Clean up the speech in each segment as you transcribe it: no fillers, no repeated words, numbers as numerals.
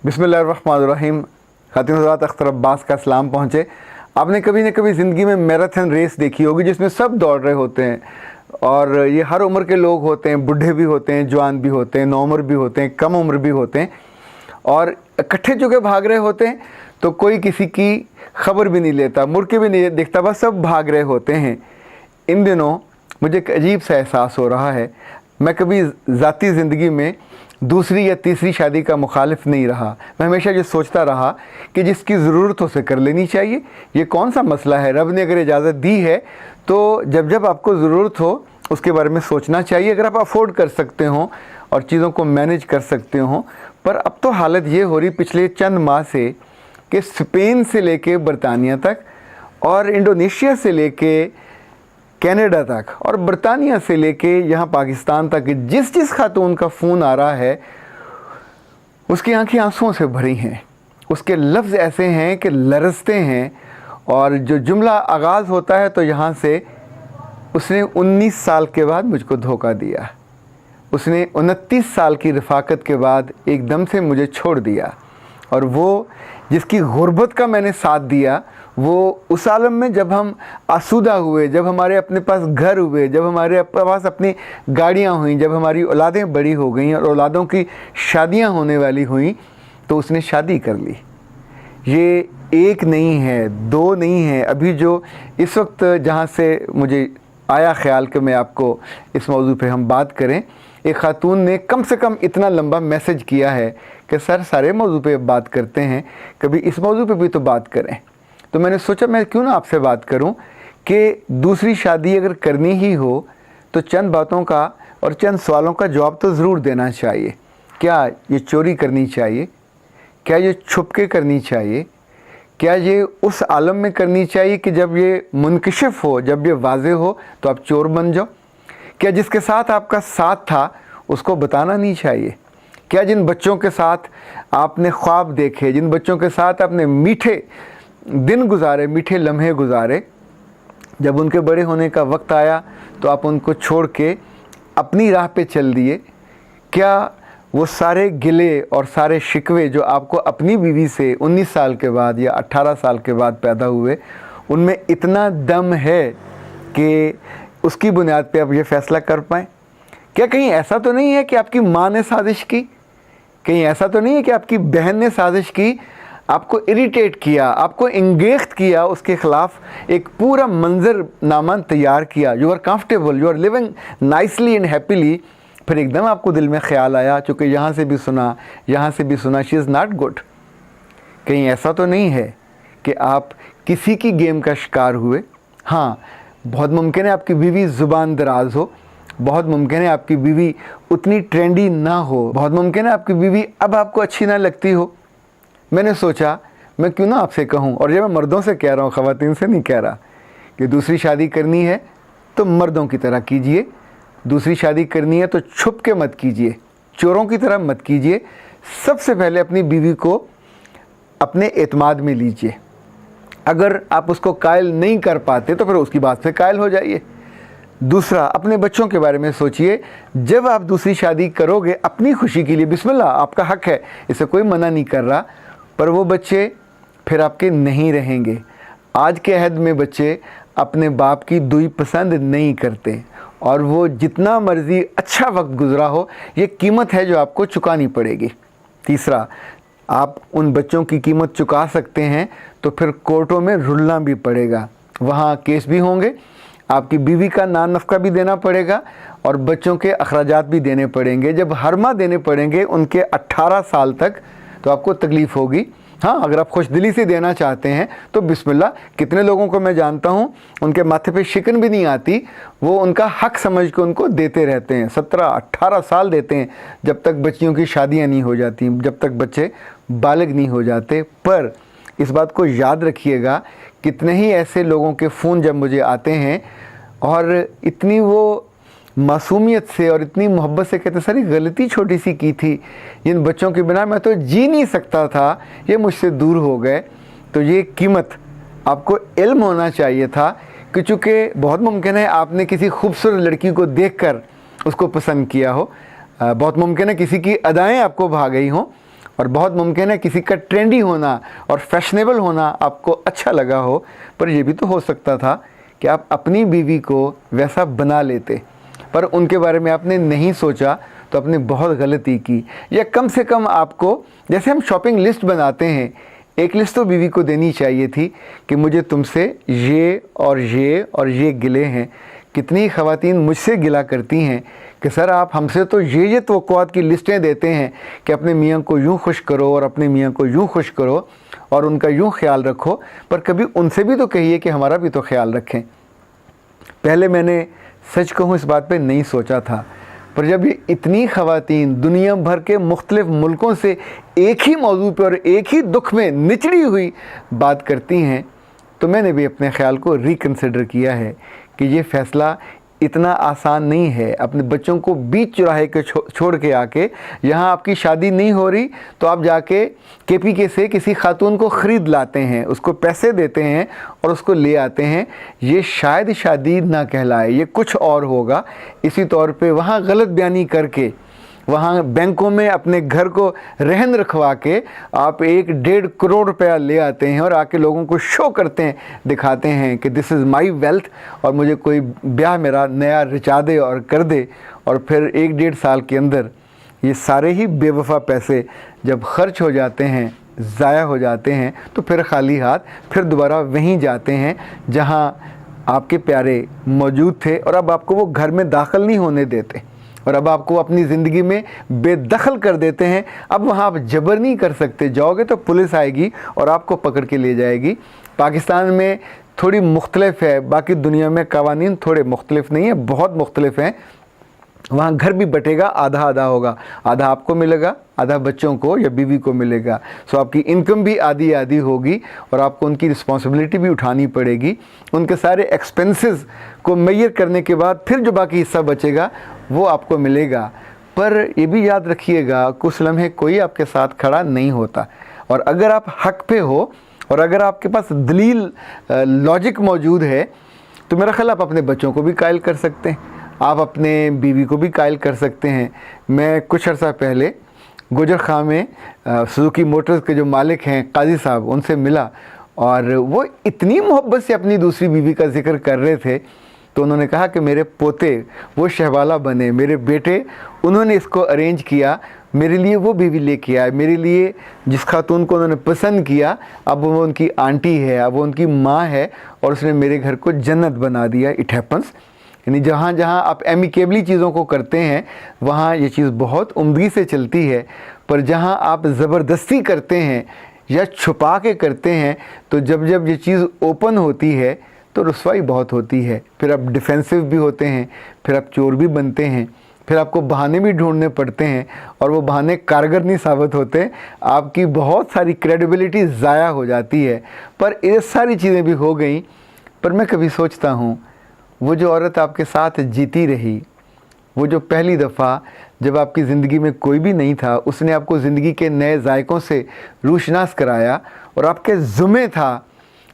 बिस्मिल्लाहिर्रहमानिर्रहीम। खातिन हज़रात, अख्तर अब्बास का सलाम पहुँचे। आपने कभी न कभी ज़िंदगी में मैराथन रेस देखी होगी जिसमें सब दौड़ रहे होते हैं और ये हर उम्र के लोग होते हैं, बूढ़े भी होते हैं, जवान भी होते हैं, नौउम्र भी होते हैं, कम उम्र भी होते हैं और इकट्ठे जो के भाग रहे होते हैं तो कोई किसी की खबर भी नहीं लेता, मुड़ के भी नहीं देखता, बस सब भाग रहे होते हैं। इन दिनों मुझे एक अजीब सा एहसास हो रहा है। मैं कभी ज़ाती ज़िंदगी में दूसरी या तीसरी शादी का मुखालिफ नहीं रहा। मैं हमेशा ये सोचता रहा कि जिसकी ज़रूरत हो उसे कर लेनी चाहिए। ये कौन सा मसला है, रब ने अगर इजाज़त दी है तो जब जब आपको ज़रूरत हो उसके बारे में सोचना चाहिए, अगर आप अफोर्ड कर सकते हो और चीज़ों को मैनेज कर सकते हो। पर अब तो हालत ये हो रही पिछले चंद माह से कि स्पेन से लेके बरतानिया तक और इंडोनेशिया से लेके कनाडा तक और बरतानिया से लेके यहाँ पाकिस्तान तक जिस जिस खातून का फ़ोन आ रहा है उसकी आंखें आंसुओं से भरी हैं। उसके लफ्ज़ ऐसे हैं कि लरसते हैं और जो जुमला आगाज़ होता है तो यहाँ से उसने 19 साल के बाद मुझको धोखा दिया, उसने 29 साल की रफ़ाकत के बाद एकदम से मुझे छोड़ दिया और वो जिसकी गुर्बत का मैंने साथ दिया वो उस आलम में जब हम आसूदा हुए, जब हमारे अपने पास घर हुए, जब हमारे पास अपनी गाड़ियाँ हुईं, जब हमारी औलादें बड़ी हो गईं और औलादों की शादियाँ होने वाली हुईं तो उसने शादी कर ली। ये एक नहीं है, दो नहीं है। अभी जो इस वक्त जहाँ से मुझे आया ख्याल कि मैं आपको इस मौजू पे हम बात करें, एक खातून ने कम से कम इतना लंबा मैसेज किया है कि सर सारे मौजू पे बात करते हैं, कभी इस मौजू पे भी तो बात करें। तो मैंने सोचा मैं क्यों ना आपसे बात करूं कि दूसरी शादी अगर करनी ही हो तो चंद बातों का और चंद सवालों का जवाब तो ज़रूर देना चाहिए। क्या ये चोरी करनी चाहिए? क्या ये छुप के करनी चाहिए? क्या ये उस आलम में करनी चाहिए कि जब ये मुनकशिफ हो, जब ये वाज़े हो तो आप चोर बन जाओ? क्या जिसके साथ आपका साथ था उसको बताना नहीं चाहिए? क्या जिन बच्चों के साथ आपने ख्वाब देखे, जिन बच्चों के साथ आपने मीठे दिन गुजारे, मीठे लम्हे गुजारे, जब उनके बड़े होने का वक्त आया तो आप उनको छोड़ के अपनी राह पे चल दिए? क्या वो सारे गिले और सारे शिकवे जो आपको अपनी बीवी से 19 साल के बाद या 18 साल के बाद पैदा हुए, उनमें इतना दम है कि उसकी बुनियाद पे आप ये फ़ैसला कर पाएँ? क्या कहीं ऐसा तो नहीं है कि आपकी माँ ने साजिश की? कहीं ऐसा तो नहीं है कि आपकी बहन ने साजिश की, आपको इरिटेट किया, आपको इंगेख्त किया, उसके ख़िलाफ़ एक पूरा मंजरनामा तैयार किया, you are comfortable, you are living nicely and happily, फिर एकदम आपको दिल में ख़्याल आया चूँकि यहाँ से भी सुना, यहाँ से भी सुना, शी इज़ नॉट गुड। कहीं ऐसा तो नहीं है कि आप किसी की गेम का शिकार हुए? हाँ, बहुत मुमकिन है आपकी बीवी ज़ुबान दराज हो, बहुत मुमकिन है आपकी बीवी उतनी ट्रेंडी ना हो, बहुत मुमकिन है आपकी बीवी अब आपको अच्छी ना लगती हो। मैंने सोचा मैं क्यों ना आपसे कहूँ, और ये मैं मर्दों से कह रहा हूँ, ख़वातीन से नहीं कह रहा, कि दूसरी शादी करनी है तो मर्दों की तरह कीजिए। दूसरी शादी करनी है तो छुप के मत कीजिए, चोरों की तरह मत कीजिए। सबसे पहले अपनी बीवी को अपने एतमाद में लीजिए। अगर आप उसको कायल नहीं कर पाते तो फिर उसकी बात से कायल हो जाइए। दूसरा, अपने बच्चों के बारे में सोचिए। जब आप दूसरी शादी करोगे अपनी खुशी के लिए, बिस्मिल्लाह, आपका हक है, इसे कोई मना नहीं कर रहा, पर वो बच्चे फिर आपके नहीं रहेंगे। आज के अहद में बच्चे अपने बाप की दुई पसंद नहीं करते और वो जितना मर्ज़ी अच्छा वक्त गुज़रा हो, ये कीमत है जो आपको चुकानी पड़ेगी। तीसरा, आप उन बच्चों की कीमत चुका सकते हैं तो फिर कोर्टों में रुलना भी पड़ेगा, वहाँ केस भी होंगे, आपकी बीवी का नान नफ़का भी देना पड़ेगा और बच्चों के अखराजात भी देने पड़ेंगे। जब हर माह देने पड़ेंगे उनके 18 साल तक तो आपको तकलीफ़ होगी। हाँ, अगर आप खुशदिली से देना चाहते हैं तो बिस्मिल्लाह। कितने लोगों को मैं जानता हूँ उनके माथे पे शिकन भी नहीं आती, वो उनका हक समझ के उनको देते रहते हैं। 17-18 साल देते हैं जब तक बच्चियों की शादियाँ नहीं हो जाती, जब तक बच्चे बालिग नहीं हो जाते। पर इस बात को याद रखिएगा, कितने ही ऐसे लोगों के फ़ोन जब मुझे आते हैं और इतनी वो मासूमियत से और इतनी मोहब्बत से कहते सारी गलती छोटी सी की थी, जिन बच्चों के बिना मैं तो जी नहीं सकता था, ये मुझसे दूर हो गए। तो ये कीमत आपको इल्म होना चाहिए था कि चूँकि बहुत मुमकिन है आपने किसी खूबसूरत लड़की को देखकर उसको पसंद किया हो, बहुत मुमकिन है किसी की अदाएँ आपको भा गई हों और बहुत मुमकिन है किसी का ट्रेंडी होना और फैशनेबल होना आपको अच्छा लगा हो, पर यह भी तो हो सकता था कि आप अपनी बीवी को वैसा बना लेते, पर उनके बारे में आपने नहीं सोचा, तो आपने बहुत गलती की। या कम से कम आपको, जैसे हम शॉपिंग लिस्ट बनाते हैं, एक लिस्ट तो बीवी को देनी चाहिए थी कि मुझे तुमसे ये और ये और ये गिले हैं। कितनी ख़वातीन मुझसे गिला करती हैं कि सर आप हमसे तो ये तवक्कुआत की लिस्टें देते हैं कि अपने मियाँ को यूँ खुश करो और अपने मियाँ को यूँ खुश करो और उनका यूँ ख्याल रखो, पर कभी उनसे भी तो कहिए कि हमारा भी तो ख्याल रखें। पहले मैंने सच कहूँ इस बात पे नहीं सोचा था, पर जब ये इतनी ख़वातीन दुनिया भर के मुख्तलिफ़ मुल्कों से एक ही मौजू पर और एक ही दुख में निचड़ी हुई बात करती हैं, तो मैंने भी अपने ख़्याल को रिकन्सिडर किया है कि ये फ़ैसला इतना आसान नहीं है। अपने बच्चों को बीच चौराहे के छोड़ के आके, यहाँ आपकी शादी नहीं हो रही तो आप जाके KPK से किसी खातून को ख़रीद लाते हैं, उसको पैसे देते हैं और उसको ले आते हैं। ये शायद शादी ना कहलाए, ये कुछ और होगा। इसी तौर पे वहाँ गलत बयानी करके, वहाँ बैंकों में अपने घर को रहन रखवा के आप 1-1.5 करोड़ रुपया ले आते हैं और आके लोगों को शो करते हैं, दिखाते हैं कि दिस इज़ माई वेल्थ और मुझे कोई ब्याह मेरा नया रचा दे और कर दे। और फिर 1-1.5 साल के अंदर ये सारे ही बेवफा पैसे जब खर्च हो जाते हैं, ज़ाया हो जाते हैं, तो फिर खाली हाथ फिर दोबारा वहीं जाते हैं जहाँ आपके प्यारे मौजूद थे और अब आपको वो घर में दाखिल नहीं होने देते और अब आपको अपनी ज़िंदगी में बेदखल कर देते हैं। अब वहाँ आप जबर नहीं कर सकते, जाओगे तो पुलिस आएगी और आपको पकड़ के ले जाएगी। पाकिस्तान में थोड़ी मुख्तलिफ है, बाकी दुनिया में कवानीन थोड़े मुख्तलिफ नहीं है, बहुत मुख्तलिफ हैं। वहाँ घर भी बटेगा, आधा आधा होगा, आधा आपको मिलेगा, आधा बच्चों को या बीवी को मिलेगा। सो आपकी इनकम भी आधी आधी होगी और आपको उनकी रिस्पॉन्सिबिलिटी भी उठानी पड़ेगी। उनके सारे एक्सपेंसेस को मेजर करने के बाद फिर जो बाकी हिस्सा बचेगा वो आपको मिलेगा। पर ये भी याद रखिएगा, कुछ लम्हे कोई आपके साथ खड़ा नहीं होता, और अगर आप हक पे हो और अगर आपके पास दलील लॉजिक मौजूद है तो मेरा ख्याल आप अपने बच्चों को भी कायल कर सकते हैं, आप अपने बीवी को भी कायल कर सकते हैं। मैं कुछ अर्सा पहले गुजर खां में सुजुकी मोटर्स के जो मालिक हैं काजी साहब, उनसे मिला और वो इतनी मोहब्बत से अपनी दूसरी बीवी का जिक्र कर रहे थे। तो उन्होंने कहा कि मेरे पोते वो शहवाला बने, मेरे बेटे उन्होंने इसको अरेंज किया, मेरे लिए वो बीवी लेके आए, मेरे लिए जिस खातून को उन्होंने पसंद किया अब वो उनकी आंटी है, अब वो उनकी माँ है और उसने मेरे घर को जन्नत बना दिया। It happens. यानी जहाँ जहाँ आप एमिकेबली चीज़ों को करते हैं वहाँ ये चीज़ बहुत उम्दगी से चलती है, पर जहाँ आप ज़बरदस्ती करते हैं या छुपा के करते हैं तो जब जब ये चीज़ ओपन होती है तो रुसवाई बहुत होती है। फिर आप डिफेंसिव भी होते हैं, फिर आप चोर भी बनते हैं, फिर आपको बहाने भी ढूंढने पड़ते हैं और वो बहाने कारगर नहीं साबित होते, आपकी बहुत सारी क्रेडिबिलिटी ज़ाया हो जाती है। पर ये सारी चीज़ें भी हो गई। पर मैं कभी सोचता हूँ वो जो औरत आपके साथ जीती रही, वो जो पहली दफ़ा जब आपकी ज़िंदगी में कोई भी नहीं था उसने आपको ज़िंदगी के नए जायकों से रूशनास कराया और आपके ज़ुम्मे था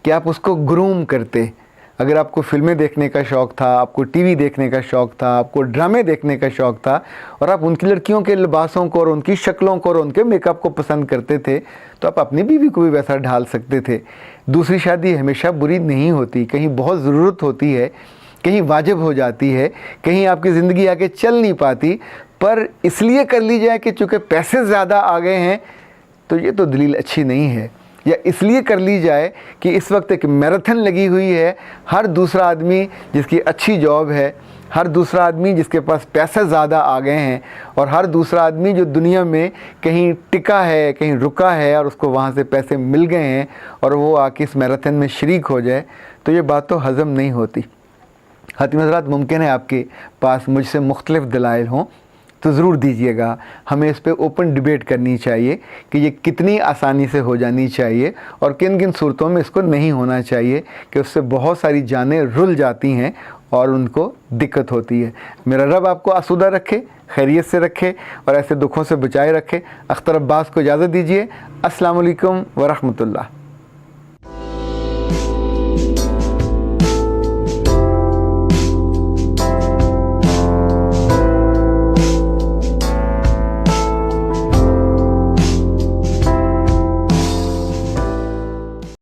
कि आप उसको ग्रूम करते। अगर आपको फ़िल्में देखने का शौक़ था, आपको टीवी देखने का शौक़ था, आपको ड्रामे देखने का शौक़ था और आप उनकी लड़कियों के लिबासों को और उनकी शक्लों को और उनके मेकअप को पसंद करते थे, तो आप अपनी बीवी को भी वैसा ढाल सकते थे। दूसरी शादी हमेशा बुरी नहीं होती, कहीं बहुत ज़रूरत होती है, कहीं वाजिब हो जाती है, कहीं आपकी ज़िंदगी आगे चल नहीं पाती, पर इसलिए कर ली जाए कि चूँकि पैसे ज़्यादा आ गए हैं तो ये तो दलील अच्छी नहीं है। या इसलिए कर ली जाए कि इस वक्त एक मैराथन लगी हुई है, हर दूसरा आदमी जिसकी अच्छी जॉब है, हर दूसरा आदमी जिसके पास पैसे ज़्यादा आ गए हैं और हर दूसरा आदमी जो दुनिया में कहीं टिका है, कहीं रुका है और उसको वहाँ से पैसे मिल गए हैं और वो आके इस मैराथन में शरीक हो जाए, तो ये बात तो हज़म नहीं होती। खातिन हज़रात, मुमकिन है आपके पास मुझसे मुख्तलिफ़ दलाइल हों तो ज़रूर दीजिएगा। हमें इस पे ओपन डिबेट करनी चाहिए कि ये कितनी आसानी से हो जानी चाहिए और किन किन सूरतों में इसको नहीं होना चाहिए कि उससे बहुत सारी जानें रुल जाती हैं और उनको दिक्कत होती है। मेरा रब आपको आसूदा रखे, खैरियत से रखे और ऐसे दुखों से बचाए रखे। अख्तर अब्बास को इजाज़त दीजिए। अस्सलाम वालेकुम व रहमतुल्लाह।